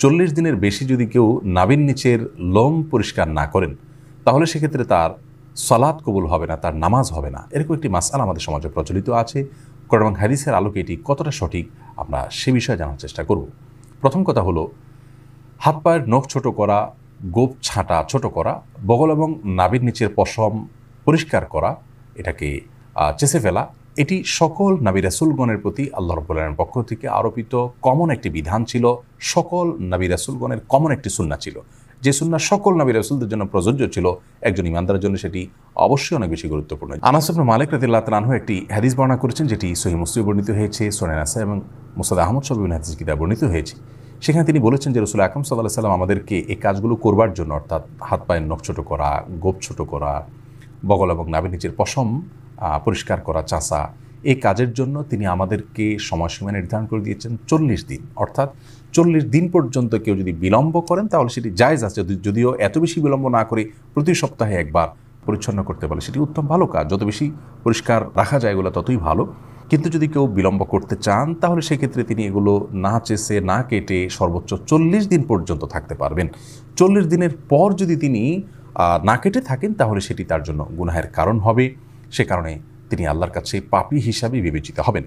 40 দিনের বেশি যদি কেউ নাভির নিচের লোম পরিষ্কার না করেন তাহলে সেক্ষেত্রে তার সালাত কবুল হবে না, তার নামাজ হবে না। এরকম একটি মাসআলা আমাদের সমাজে প্রচলিত আছে। কোরআন এবং হাদিসের আলোকে এটি কতটা সঠিক আমরা সে বিষয়ে জানার চেষ্টা করব। প্রথম কথা হলো, হাত পায়ের নখ ছোট করা, গোপ ছাঁটা ছোট করা, বগল এবং নাভির নিচের পশম পরিষ্কার করা, এটাকে চেঁচে ফেলা, এটি সকল নবী রাসূলগণের প্রতি আল্লাহ রাব্বুল আলামিনের পক্ষ থেকে আরোপিত কমন একটি বিধান ছিল। সকল নবী রাসূলগণের কমন একটি সুন্নাহ ছিল, যে সুন্নাহ সকল নবী রাসূলদের জন্য প্রযোজ্য ছিল। একজন ইমানদারের জন্য সেটি অবশ্যই অনেক বেশি গুরুত্বপূর্ণ। আনাস ইবনে মালিক রাদিয়াল্লাহু তাআলা আনহু একটি হাদিস বর্ণনা করেছেন, যেটি সহিহ মুসলিমে বর্ণিত হয়েছে, সুনান নাসাঈ এবং মুসনাদ আহমদ সহ বিভিন্ন হাদিস কিতাবে বর্ণিত হয়েছে। সেখানে তিনি বলেছেন যে রাসূল আকরাম সাল্লাল্লাহু আলাইহি ওয়াসাল্লাম আমাদেরকে এই কাজগুলো করবার জন্য, অর্থাৎ হাত পায়ের নখ ছোট করা, গোপ ছোট করা, বগল এবং নাভির নিচের পশম পরিষ্কার করা, চাঁচা, এই কাজের জন্য তিনি আমাদেরকে সময়সীমা নির্ধারণ করে দিয়েছেন 40 দিন। অর্থাৎ 40 দিন পর্যন্ত কেউ যদি বিলম্ব করেন তাহলে সেটি জায়েজ আছে, যদিও এত বেশি বিলম্ব না করে প্রতি সপ্তাহে একবার পরিচ্ছন্ন করতে পারে সেটি উত্তম ভালো কাজ। যত বেশি পরিষ্কার রাখা যায় এগুলো ততই ভালো। কিন্তু যদি কেউ বিলম্ব করতে চান তাহলে সেক্ষেত্রে তিনি এগুলো না চেষে না কেটে সর্বোচ্চ 40 দিন পর্যন্ত থাকতে পারবেন। 40 দিনের পর যদি তিনি না কেটে থাকেন তাহলে সেটি তার জন্য গুনাহের কারণ হবে। সে কারণে তিনি আল্লাহর কাছে পাপী হিসাবে বিবেচিত হবেন।